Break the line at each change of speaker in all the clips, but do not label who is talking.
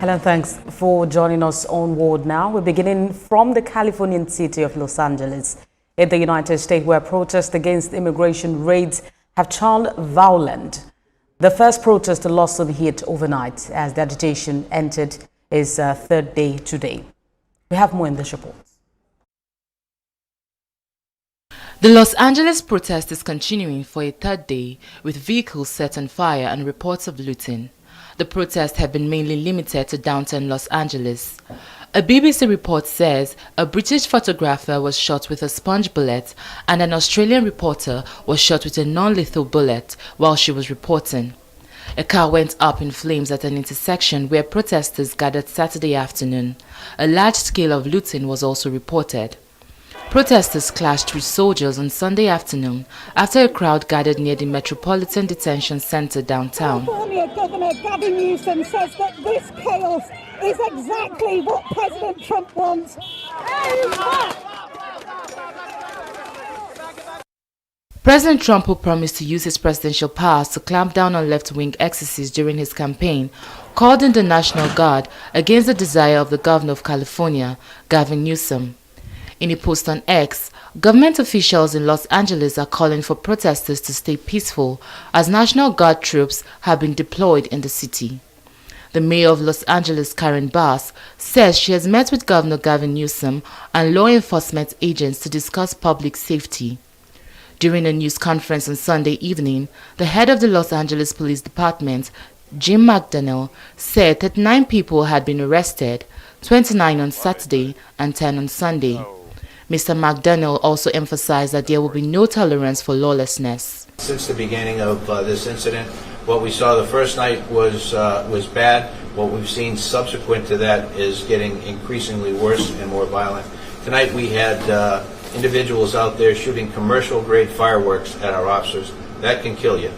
Helen, thanks for joining us on World Now. We're beginning from the Californian city of Los Angeles in the United States, where protests against immigration raids have turned violent. The first protest lost some heat overnight as the agitation entered its third day today. We have more in this report.
The Los Angeles protest is continuing for a third day, with vehicles set on fire and reports of looting. The protests have been mainly limited to downtown Los Angeles. A BBC report says a British photographer was shot with a sponge bullet and an Australian reporter was shot with a non-lethal bullet while she was reporting. A car went up in flames at an intersection where protesters gathered Saturday afternoon. A large scale of looting was also reported. Protesters clashed with soldiers on Sunday afternoon after a crowd gathered near the Metropolitan Detention Center downtown.
California Governor Gavin Newsom says that this chaos is exactly what President Trump wants.
President Trump, who promised to use his presidential powers to clamp down on left-wing excesses during his campaign, called in the National Guard against the desire of the governor of California, Gavin Newsom. In a post on X, government officials in Los Angeles are calling for protesters to stay peaceful as National Guard troops have been deployed in the city. The mayor of Los Angeles, Karen Bass, says she has met with Governor Gavin Newsom and law enforcement agents to discuss public safety. During a news conference on Sunday evening, the head of the Los Angeles Police Department, Jim McDonnell, said that 9 people had been arrested, 29 on Saturday and 10 on Sunday. Mr. McDonnell also emphasized that there will be no tolerance for lawlessness.
Since the beginning of this incident, what we saw the first night was bad. What we've seen subsequent to that is getting increasingly worse and more violent. Tonight we had individuals out there shooting commercial-grade fireworks at our officers. That can kill you.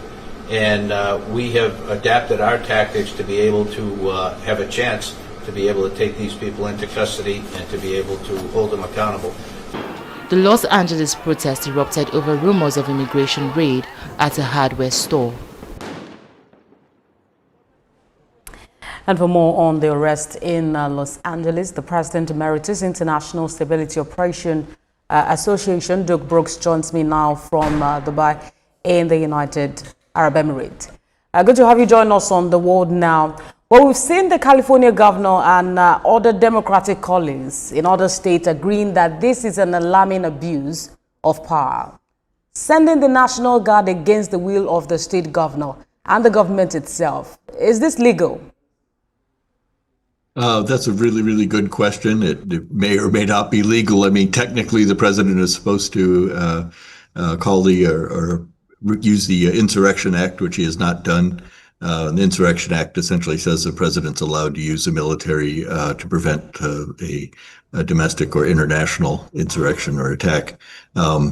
And we have adapted our tactics to be able to have a chance to be able to take these people into custody and to be able to hold them accountable.
The Los Angeles protest erupted over rumors of immigration raid at a hardware store.
And for more on the arrest in Los Angeles, the President Emeritus International Stability Operation Association, Doug Brooks, joins me now from Dubai in the United Arab Emirates. Good to have you join us on The World Now. Well, we've seen the California governor and other Democratic colleagues in other states agreeing that this is an alarming abuse of power, sending the National Guard against the will of the state governor and the government itself. Is this legal?
That's a really, really good question. It may or may not be legal. I mean, technically, the president is supposed to call or use the Insurrection Act, which he has not done. The Insurrection Act essentially says the president's allowed to use the military to prevent a domestic or international insurrection or attack.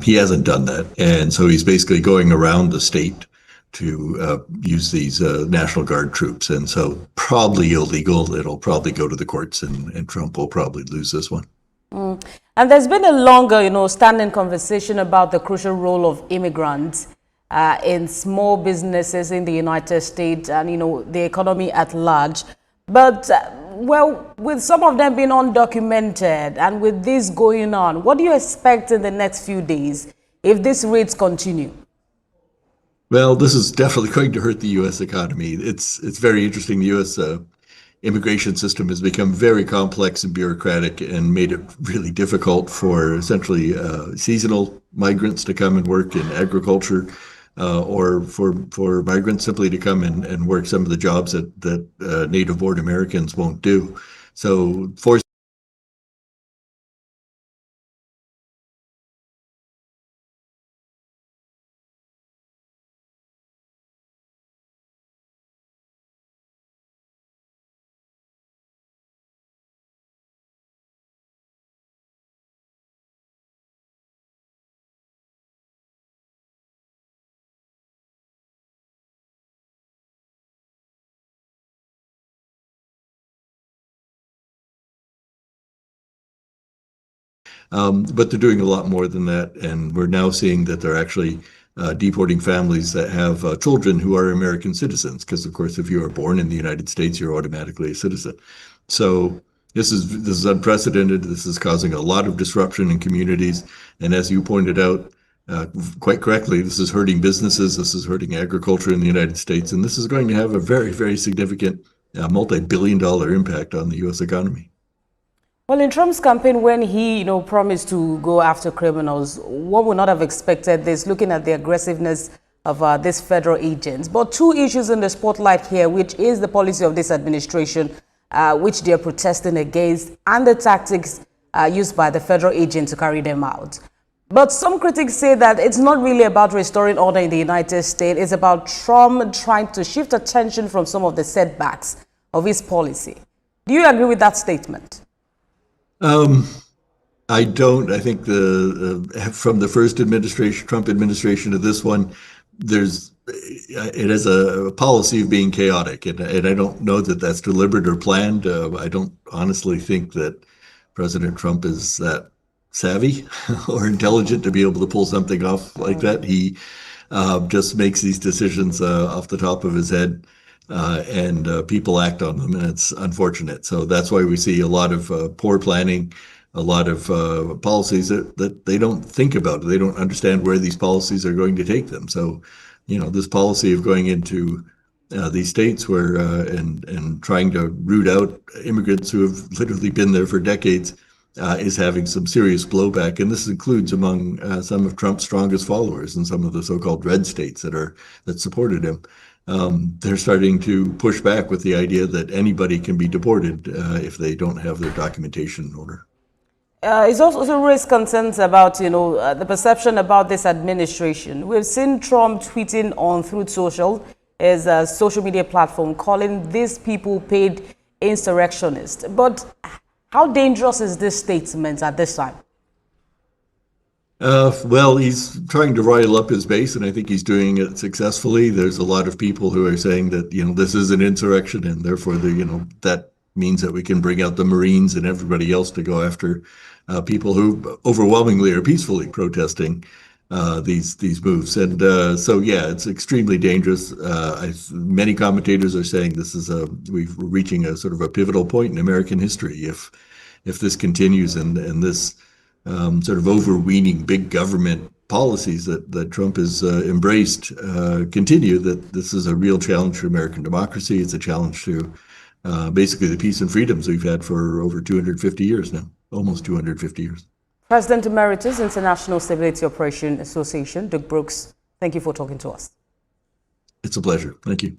He hasn't done that. And so he's basically going around the state to use these National Guard troops. And so probably illegal. It'll probably go to the courts and Trump will probably lose this one.
And there's been a longer, standing conversation about the crucial role of immigrants in small businesses in the United States and, the economy at large. But, well, with some of them being undocumented and with this going on, what do you expect in the next few days if these rates continue?
Well, this is definitely going to hurt the U.S. economy. It's very interesting. The U.S. Immigration system has become very complex and bureaucratic and made it really difficult for essentially seasonal migrants to come and work in agriculture or for migrants simply to come and work some of the jobs that native-born Americans won't do. So but they're doing a lot more than that, and we're now seeing that they're actually deporting families that have children who are American citizens, because of course, if you are born in the United States, you're automatically a citizen. So this is unprecedented. This is causing a lot of disruption in communities, and as you pointed out quite correctly, this is hurting businesses. This is hurting agriculture in the United States, and this is going to have a very, very significant multi-billion-dollar impact on the U.S. economy.
Well, in Trump's campaign, when he, promised to go after criminals, one would not have expected this, looking at the aggressiveness of these federal agents. But two issues in the spotlight here, which is the policy of this administration, which they are protesting against, and the tactics used by the federal agents to carry them out. But some critics say that it's not really about restoring order in the United States. It's about Trump trying to shift attention from some of the setbacks of his policy. Do you agree with that statement?
I don't. I think from the first administration, Trump administration, to this one, it has a policy of being chaotic, and I don't know that that's deliberate or planned. I don't honestly think that President Trump is that savvy or intelligent to be able to pull something off like that. He just makes these decisions off the top of his head. And people act on them, and it's unfortunate. So that's why we see a lot of poor planning, a lot of policies that they don't think about. They don't understand where these policies are going to take them. So, this policy of going into these states where and trying to root out immigrants who have literally been there for decades is having some serious blowback. And this includes among some of Trump's strongest followers in some of the so-called red states that supported him. They're starting to push back with the idea that anybody can be deported if they don't have their documentation in order.
It's also raised concerns about, the perception about this administration. We've seen Trump tweeting on Truth Social, his social media platform, calling these people paid insurrectionists. But how dangerous is this statement at this time?
Well, he's trying to rile up his base, and I think he's doing it successfully. There's a lot of people who are saying that, this is an insurrection, and therefore, that means that we can bring out the Marines and everybody else to go after people who overwhelmingly are peacefully protesting these moves. And so, yeah, it's extremely dangerous. Many commentators are saying we're reaching a sort of a pivotal point in American history if this continues and this sort of overweening big government policies that Trump has embraced continue, that this is a real challenge for American democracy. It's a challenge to basically the peace and freedoms we've had for over 250 years now, almost 250 years.
President Emeritus, International Stability Operation Association, Doug Brooks, thank you for talking to us.
It's a pleasure. Thank you.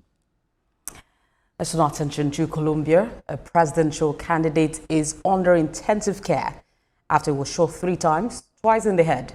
Let's turn our attention to Colombia. A presidential candidate is under intensive care after he was shot 3 times, twice in the head,